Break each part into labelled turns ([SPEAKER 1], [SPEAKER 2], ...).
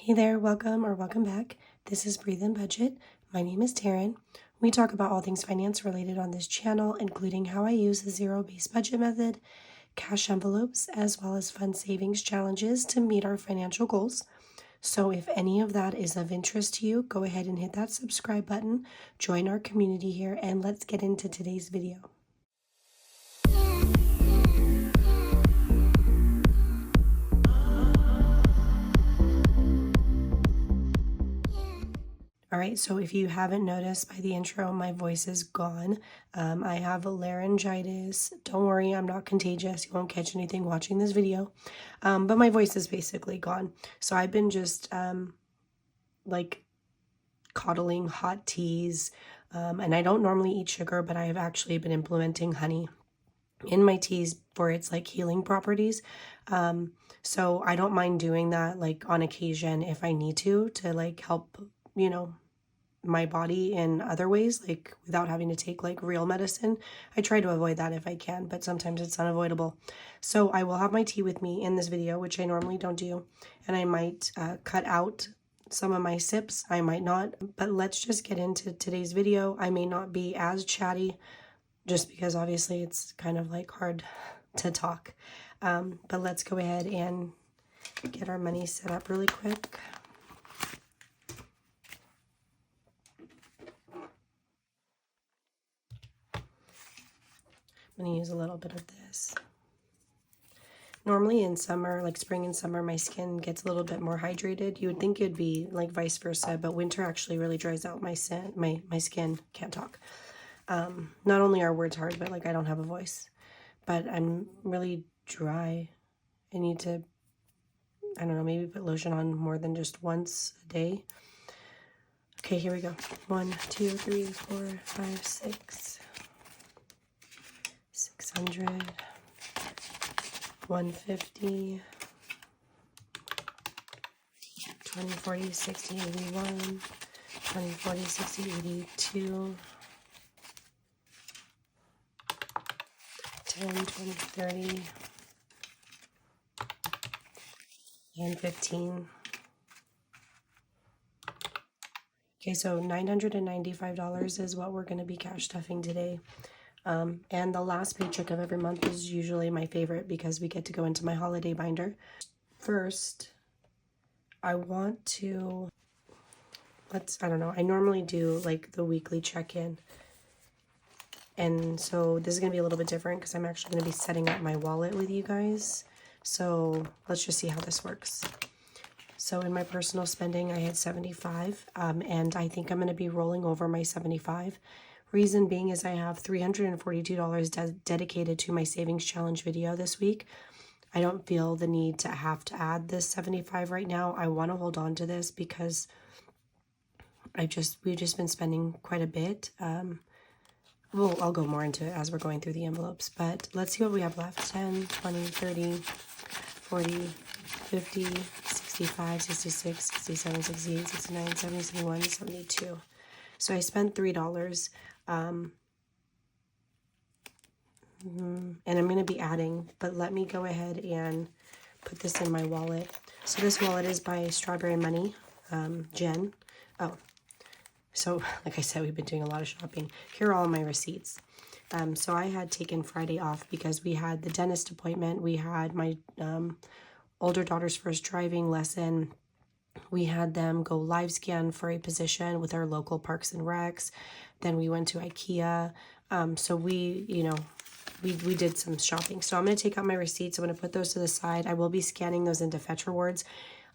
[SPEAKER 1] Hey there, welcome back. This is Breathe and Budget. My name is Taryn. We talk about all things finance related on this channel, including how I use the zero-based budget method, cash envelopes, as well as fun savings challenges to meet our financial goals. So if any of that is of interest to you, go ahead and hit that subscribe button, join our community here, and let's get into today's video. All right, so if you haven't noticed by the intro, my voice is gone. I have a laryngitis. Don't worry, I'm not contagious. You won't catch anything watching this video. But my voice is basically gone. So I've been just like coddling hot teas. And I don't normally eat sugar, but I have actually been implementing honey in my teas for its like healing properties. So I don't mind doing that like on occasion if I need to like help, you know, my body in other ways, like without having to take like real medicine. I try to avoid that if I can, but sometimes it's unavoidable. So I will have my tea with me in this video, which I normally don't do. And I might cut out some of my sips, I might not, but let's just get into today's video. I may not be as chatty just because obviously it's kind of like hard to talk. But let's go ahead and get our money set up really quick. I'm going to use a little bit of this. Normally in summer, like spring and summer, my skin gets a little bit more hydrated. You would think it'd be like vice versa, but winter actually really dries out my skin. Can't talk. Not only are words hard, but like I don't have a voice. But I'm really dry. I need to, I don't know, maybe put lotion on more than just once a day. Okay, here we go. 1, 2, 3, 4, 5, 6. 600, 150, 20, 40, 60, 81, 20, 40, 60, 82, 10, 20, 30, and 15. Okay, so $995 is what we're going to be cash stuffing today. And the last paycheck of every month is usually my favorite because we get to go into my holiday binder. First, I want to, I don't know, I normally do like the weekly check-in. And so this is going to be a little bit different because I'm actually going to be setting up my wallet with you guys. So let's just see how this works. So in my personal spending, I had 75, and I think I'm going to be rolling over my 75. Reason being is I have $342 dedicated to my savings challenge video this week. I don't feel the need to have to add this 75 right now. I want to hold on to this because we've just been spending quite a bit. Well, I'll go more into it as we're going through the envelopes, but let's see what we have left. 10, 20, 30, 40, 50, 65, 66, 67, 68, 69, 70, 71, 72. So I spent $3. And I'm going to be adding, but let me go ahead and put this in my wallet. So this wallet is by Strawberry Money, Jen. Oh, so like I said, we've been doing a lot of shopping. Here are all my receipts. So I had taken Friday off because we had the dentist appointment. We had my older daughter's first driving lesson. We had them go live scan for a position with our local Parks and Recs. Then we went to IKEA. So we did some shopping. So I'm going to take out my receipts. I'm going to put those to the side. I will be scanning those into Fetch Rewards.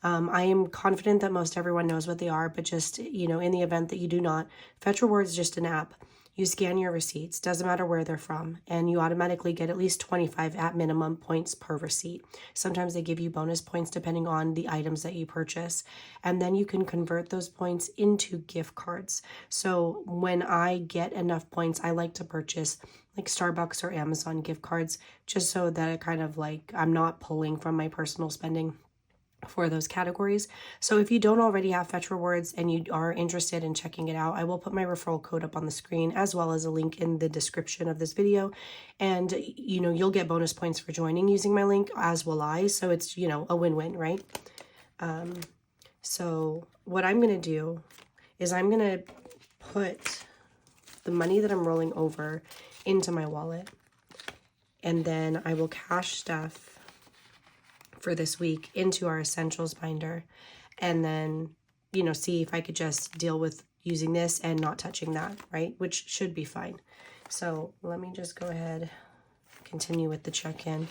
[SPEAKER 1] I am confident that most everyone knows what they are, but just, in the event that you do not, Fetch Rewards is just an app. You scan your receipts, doesn't matter where they're from, and you automatically get at least 25 at minimum points per receipt. Sometimes they give you bonus points depending on the items that you purchase, and then you can convert those points into gift cards. So when I get enough points, I like to purchase like Starbucks or Amazon gift cards just so that it kind of like I'm not pulling from my personal spending for those categories. So if you don't already have Fetch Rewards and you are interested in checking it out, I will put my referral code up on the screen as well as a link in the description of this video. And, you'll get bonus points for joining using my link, as will I. So it's, a win-win, right? So what I'm going to do is I'm going to put the money that I'm rolling over into my wallet. And then I will cash stuff for this week into our essentials binder. And then, you know, see if I could just deal with using this and not touching that, right? Which should be fine. So let me just go ahead, continue with the check-in.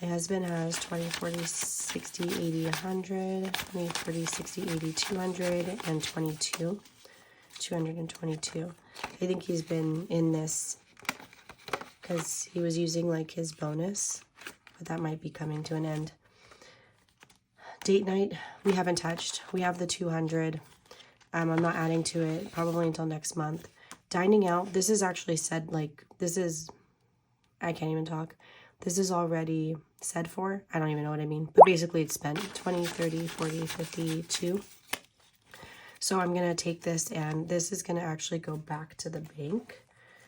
[SPEAKER 1] My husband has 20, 40, 60, 80, 100, 20, 40, 60, 80, 200, and 22. 222. I think he's been in this because he was using like his bonus, but that might be coming to an end. Date night, we haven't touched. We have the 200. I'm not adding to it probably until next month. Dining out, this is actually said like, this is, I can't even talk. This is already said for. I don't even know what I mean. But basically it's spent 20, 30, 40, 52. So I'm going to take this and this is going to actually go back to the bank.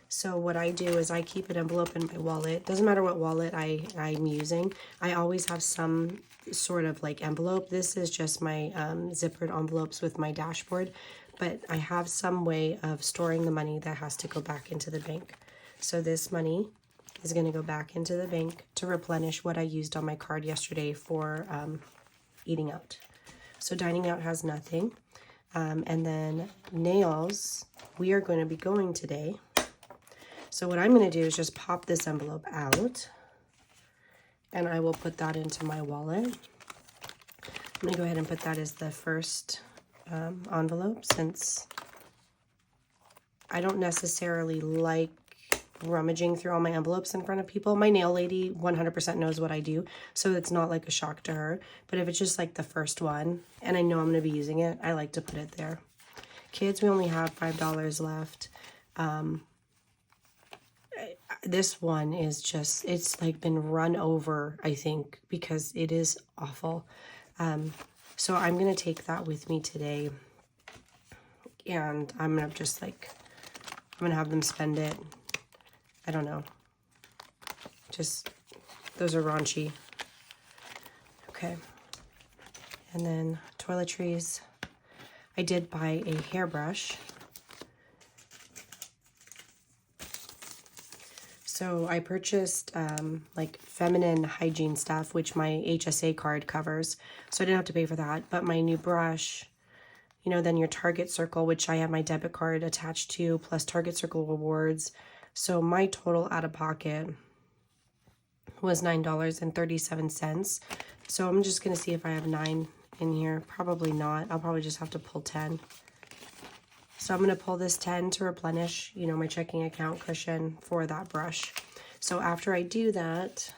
[SPEAKER 1] So what I do is I keep an envelope in my wallet. Doesn't matter what wallet I'm using. I always have some sort of like envelope. This is just my zippered envelopes with my dashboard. But I have some way of storing the money that has to go back into the bank. So this money is going to go back into the bank to replenish what I used on my card yesterday for eating out. So dining out has nothing. And then nails, we are going to be going today. So what I'm going to do is just pop this envelope out and I will put that into my wallet. I'm going to go ahead and put that as the first envelope since I don't necessarily like rummaging through all my envelopes in front of people. My nail lady 100% knows what I do, so it's not like a shock to her. But if it's just like the first one and I know I'm going to be using it, I like to put it there. Kids, we only have $5 left. This one is just, it's like been run over, I think, because it is awful. So I'm going to take that with me today and I'm going to just like, I'm going to have them spend it. I don't know. Just, those are raunchy. Okay. And then toiletries. I did buy a hairbrush. So I purchased like feminine hygiene stuff, which my HSA card covers. So I didn't have to pay for that. But my new brush, you know, then your Target Circle, which I have my debit card attached to, plus Target Circle rewards. So my total out of pocket was $9.37. So I'm just going to see if I have 9 in here. Probably not. I'll probably just have to pull 10. So I'm going to pull this 10 to replenish, you know, my checking account cushion for that brush. So after I do that,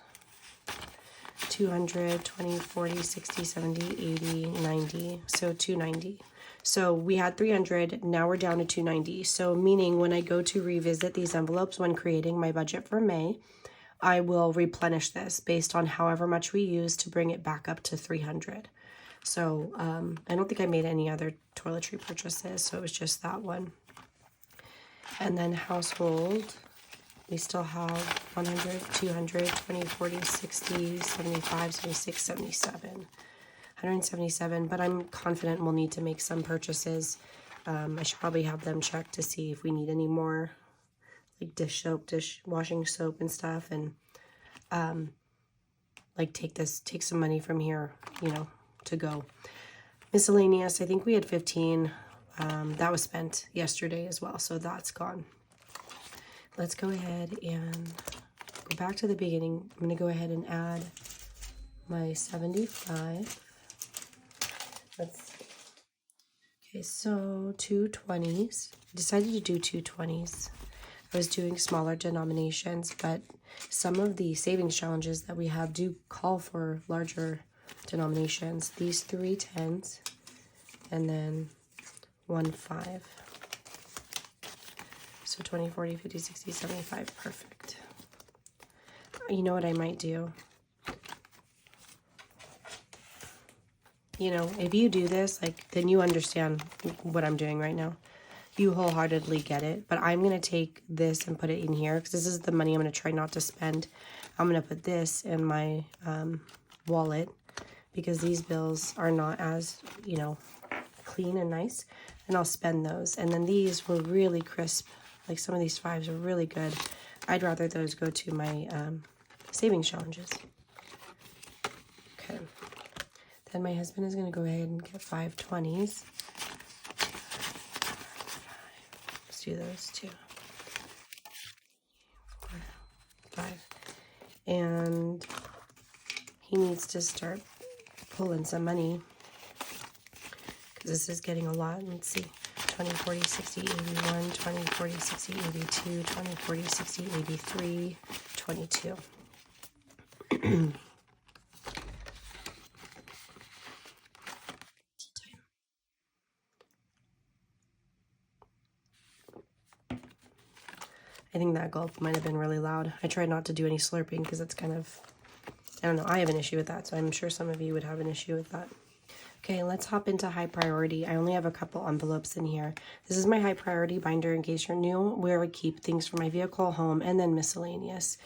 [SPEAKER 1] 200, 20, 40, 60, 70, 80, 90. So 290. So we had 300. Now we're down to 290. So meaning when I go to revisit these envelopes when creating my budget for May, I will replenish this based on however much we use to bring it back up to 300. So I don't think I made any other toiletry purchases, so it was just that one. And then household, we still have 100, 200, 20, 40, 60, 75, 76, 77, 177. But I'm confident we'll need to make some purchases. I should probably have them check to see if we need any more, like dish soap, dishwashing soap and stuff. And like take some money from here, you know, to go. Miscellaneous, I think we had 15. That was spent yesterday as well, so that's gone. Let's go ahead and go back to the beginning. I'm going to go ahead and add my 75. Let's see. Okay, so 220s. I decided to do 220s. I was doing smaller denominations, but some of the savings challenges that we have do call for larger denominations. These 3 10s and then 1 5. So 20, 40, 50, 60, 75. Perfect. You know what I might do? You know, if you do this, like, then you understand what I'm doing right now. You wholeheartedly get it. But I'm going to take this and put it in here because this is the money I'm going to try not to spend. I'm going to put this in my wallet. because these bills are not as, you know, clean and nice, and I'll spend those. And then these were really crisp. Like some of these 5s are really good. I'd rather those go to my savings challenges. Okay. Then my husband is going to go ahead and get 5 20s. Let's do those too. 4, 5. And he needs to start pulling some money because this is getting a lot. Let's see. 20, 40, 60, 81, 20, 40, 60, 82, 20, 40, 60, 83, 22. I think that gulp might have been really loud. I tried not to do any slurping because it's kind of, I don't know, I have an issue with that, so I'm sure some of you would have an issue with that. Okay, let's hop into high priority. I only have a couple envelopes in here. This is my high priority binder, in case you're new, where I keep things for my vehicle, home, and then miscellaneous.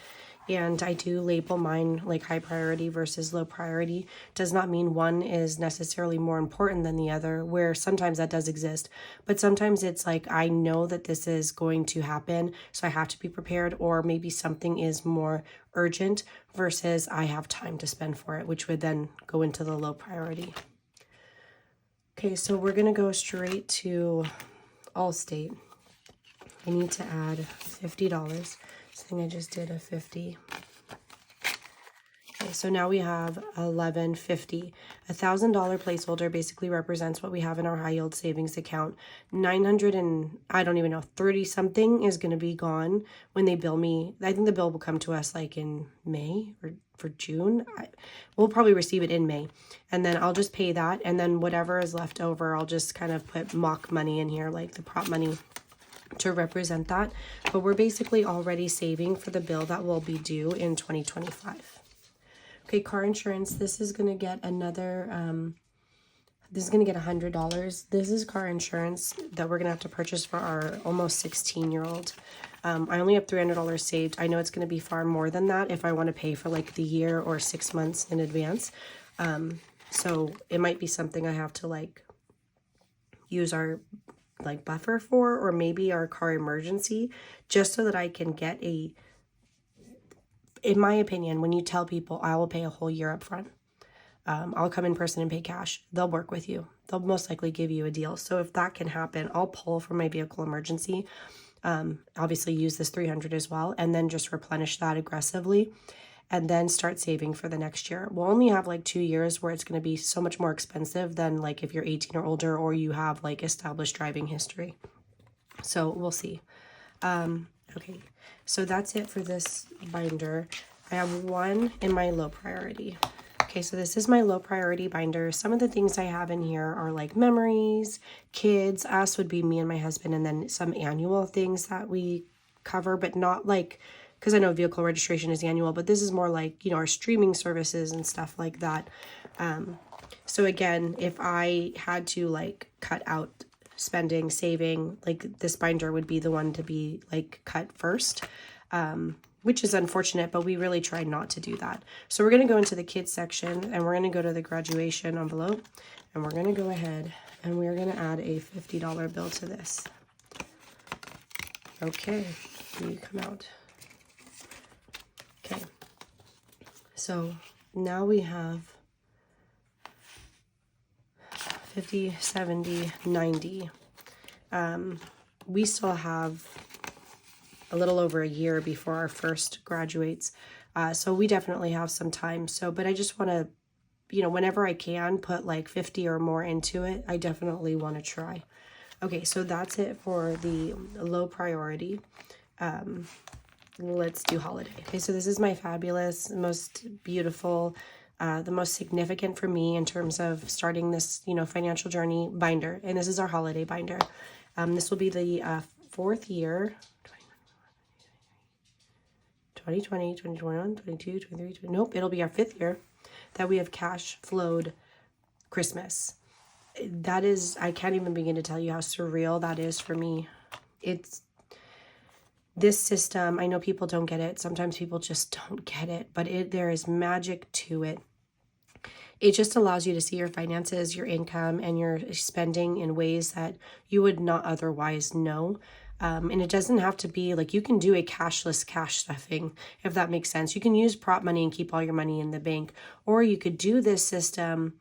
[SPEAKER 1] And I do label mine like high priority versus low priority. Does not mean one is necessarily more important than the other, where sometimes that does exist. But sometimes it's like, I know that this is going to happen, so I have to be prepared, or maybe something is more urgent versus I have time to spend for it, which would then go into the low priority. Okay, so we're going to go straight to Allstate. I need to add $50. I think I just did a 50. Okay, so now we have $11.50. $1,000 placeholder basically represents what we have in our high yield savings account. 900 and I don't even know, 30 something is going to be gone when they bill me. I think the bill will come to us like in May or for June. We'll probably receive it in May, and then I'll just pay that, and then whatever is left over, I'll just kind of put mock money in here, like the prop money, to represent that. But we're basically already saving for the bill that will be due in 2025. Okay, car insurance. This is going to get another, this is going to get $100. This is car insurance that we're going to have to purchase for our almost 16-year-old. I only have $300 saved. I know it's going to be far more than that if I want to pay for like the year or 6 months in advance. So it might be something I have to like use our like buffer for, or maybe our car emergency, just so that I can get a, in my opinion, when you tell people I will pay a whole year up front, I'll come in person and pay cash, they'll work with you. They'll most likely give you a deal. So if that can happen, I'll pull for my vehicle emergency. Obviously use this 300 as well, and then just replenish that aggressively, and then start saving for the next year. We'll only have like 2 years where it's going to be so much more expensive than like if you're 18 or older, or you have like established driving history. So we'll see. Okay, so that's it for this binder. I have one in my low priority. Okay, so this is my low priority binder. Some of the things I have in here are like memories, kids, us would be me and my husband, and then some annual things that we cover, but not like, because I know vehicle registration is annual, but this is more like, you know, our streaming services and stuff like that. So again, if I had to like cut out spending, saving, like this binder would be the one to be like cut first, which is unfortunate, but we really try not to do that. So we're going to go into the kids section, and we're going to go to the graduation envelope, and we're going to go ahead and we're going to add a $50 bill to this. Okay, you come out. Okay, so now we have 50, 70, 90. We still have a little over a year before our first graduates. So we definitely have some time. So, but I just want to, you know, whenever I can put like 50 or more into it, I definitely want to try. Okay, so that's it for the low priority. Let's do holiday. Okay, so this is my fabulous, most beautiful, the most significant for me in terms of starting this, you know, financial journey binder. And this is our holiday binder. This will be the 4th year, 2020, 2021, 22, 23, 20, nope, it'll be our 5th year that we have cash flowed Christmas. That is, I can't even begin to tell you how surreal that is for me. It's this system. I know people don't get it. Sometimes people just don't get it, but there is magic to it. it just allows you to see your finances, your income, and your spending in ways that you would not otherwise know. And it doesn't have to be like, you can do a cashless cash stuffing, if that makes sense. You can use prop money and keep all your money in the bank, or you could do this system,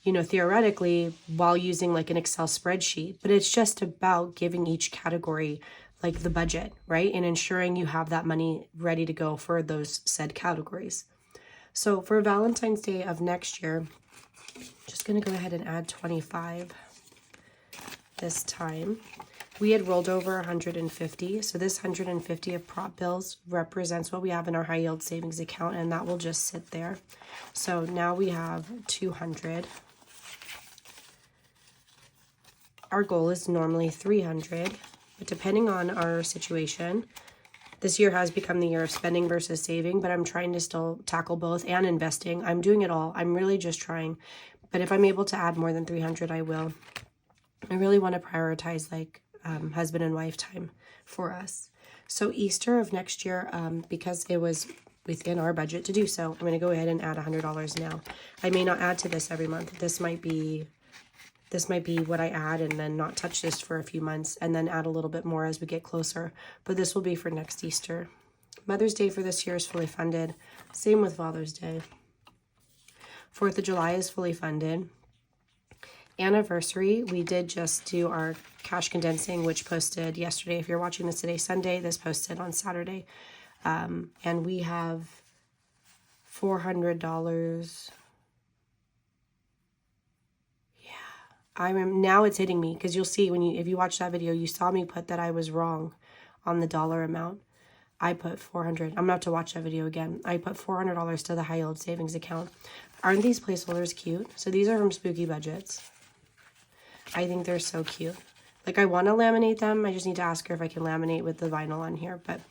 [SPEAKER 1] you know, theoretically while using like an Excel spreadsheet, but it's just about giving each category like the budget, right? And ensuring you have that money ready to go for those said categories. So for Valentine's Day of next year, just going to go ahead and add 25 this time. We had rolled over 150. So this 150 of prop bills represents what we have in our high yield savings account, and that will just sit there. So now we have 200. Our goal is normally 300, but depending on our situation, this year has become the year of spending versus saving, but I'm trying to still tackle both and investing. I'm doing it all. I'm really just trying. But if I'm able to add more than 300, I will. I really want to prioritize like husband and wife time for us. So Easter of next year, because it was within our budget to do so, I'm going to go ahead and add $100 now. I may not add to this every month. This might be what I add and then not touch this for a few months and then add a little bit more as we get closer. But this will be for next Easter. Mother's Day for this year is fully funded. Same with Father's Day. 4th of July is fully funded. Anniversary, we did just do our cash condensing, which posted yesterday. If you're watching this today, Sunday, this posted on Saturday. And we have $400. Now it's hitting me because you'll see if you watch that video, you saw me put that I was wrong on the dollar amount. I put 400. I'm gonna have to watch that video again. I put $400 to the high yield savings account. Aren't these placeholders cute? So these are from Spooky Budgets. I think they're so cute. Like, I want to laminate them. I just need to ask her if I can laminate with the vinyl on here. But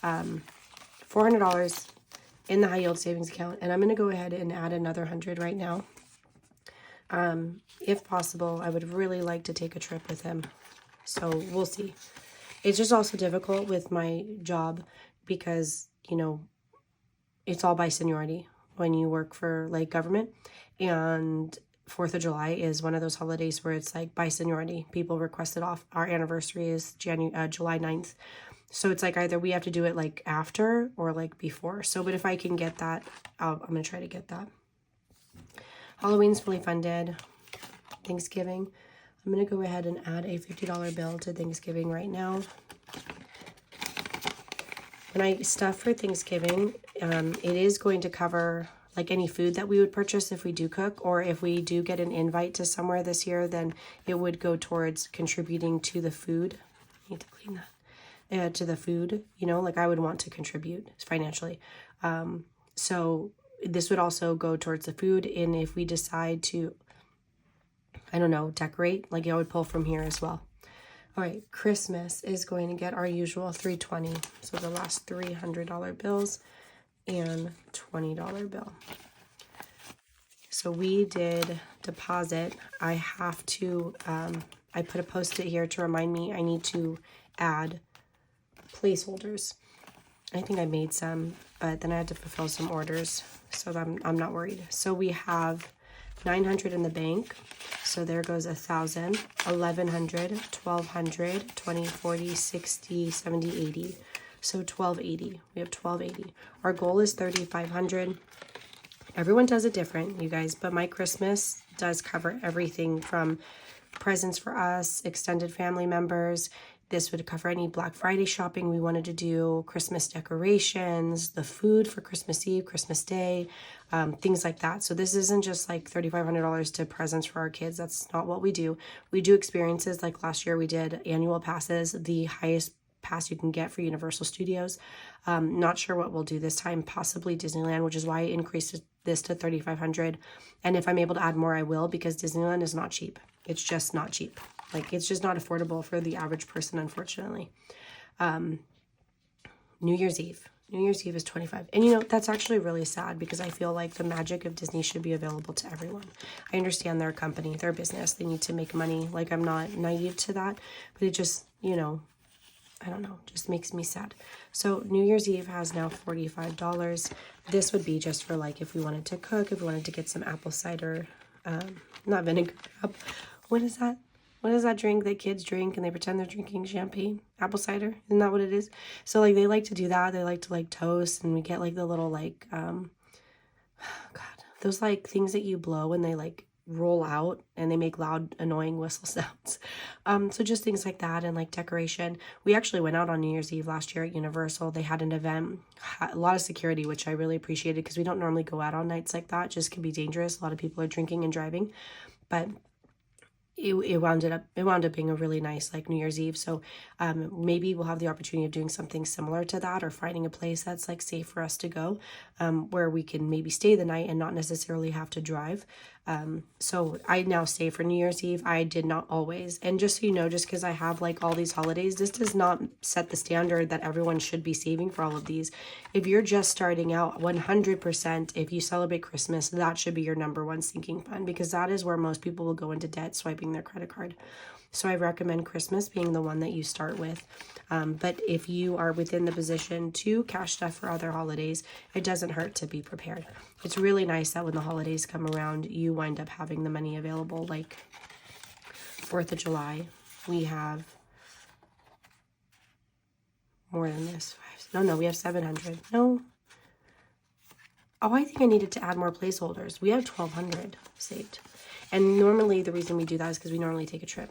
[SPEAKER 1] $400 in the high yield savings account, and I'm gonna go ahead and add another 100 right now. If possible, I would really like to take a trip with him. So we'll see. It's just also difficult with my job because, you know, it's all by seniority when you work for like government, and 4th of July is one of those holidays where it's like by seniority. People request it off. Our anniversary is July 9th. So it's like either we have to do it like after or like before. So, but if I can get that, I'm going to try to get that. Halloween's fully funded. Thanksgiving, I'm going to go ahead and add a $50 bill to Thanksgiving right now. When I stuff for Thanksgiving, it is going to cover like any food that we would purchase if we do cook, or if we do get an invite to somewhere this year, then it would go towards contributing to the food. I need to clean that. To the food, you know, like I would want to contribute financially. So this would also go towards the food. And if we decide to, I don't know, decorate, like I would pull from here as well. All right, Christmas is going to get our usual $320. So the last $300 bills and $20 bill. So we did deposit. I have to, I put a post-it here to remind me I need to add placeholders. I think I made some, but then I had to fulfill some orders, so I'm not worried. So we have 900 in the bank. So there goes 1,000, 1,100, 1,200, 20, 40, 60, 70, 80. So 1,280. We have 1,280. Our goal is 3,500. Everyone does it different, you guys, but my Christmas does cover everything from presents for us, extended family members. This would cover any Black Friday shopping we wanted to do, Christmas decorations, the food for Christmas Eve, Christmas Day, things like that. So this isn't just like $3,500 to presents for our kids. That's not what we do. We do experiences. Like last year we did annual passes, the highest pass you can get for Universal Studios. Not sure what we'll do this time, possibly Disneyland, which is why I increased this to $3,500. And if I'm able to add more, I will, because Disneyland is not cheap. It's just not cheap. Like, it's just not affordable for the average person, unfortunately. New Year's Eve. New Year's Eve is $25. And, you know, that's actually really sad because I feel like the magic of Disney should be available to everyone. I understand they're a company, they're a business. They need to make money. Like, I'm not naive to that. But it just, you know, I don't know, just makes me sad. So New Year's Eve has now $45. This would be just for like if we wanted to cook, if we wanted to get some apple cider, not vinegar. What is that? What is that drink that kids drink and they pretend they're drinking champagne? Apple cider? Isn't that what it is? So like they like to do that. They like to like toast, and we get like the little like, God, those like things that you blow and they like roll out and they make loud annoying whistle sounds. So just things like that, and like decoration. We actually went out on New Year's Eve last year at Universal. They had an event, a lot of security, which I really appreciated because we don't normally go out on nights like that. It just can be dangerous. A lot of people are drinking and driving, but it wound up being a really nice like New Year's Eve. So maybe we'll have the opportunity of doing something similar to that, or finding a place that's like safe for us to go, where we can maybe stay the night and not necessarily have to drive. So I now stay for New Year's Eve. I did not always. And just so you know, just because I have like all these holidays, this does not set the standard that everyone should be saving for all of these. If you're just starting out, 100%, if you celebrate Christmas, that should be your number one sinking fund, because that is where most people will go into debt swiping their credit card. So I recommend Christmas being the one that you start with. But if you are within the position to cash stuff for other holidays, it doesn't hurt to be prepared. It's really nice that when the holidays come around, you wind up having the money available. Like 4th of July, we have more than this. No, we have 700. No. Oh, I think I needed to add more placeholders. We have 1,200 saved. And normally the reason we do that is because we normally take a trip.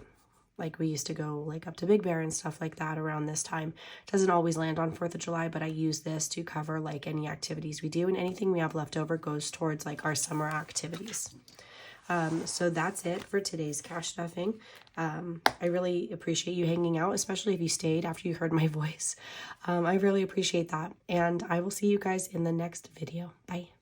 [SPEAKER 1] Like we used to go like up to Big Bear and stuff like that around this time. It doesn't always land on 4th of July, but I use this to cover like any activities we do, and anything we have left over goes towards like our summer activities. So that's it for today's cash stuffing. I really appreciate you hanging out, especially if you stayed after you heard my voice. I really appreciate that. And I will see you guys in the next video. Bye.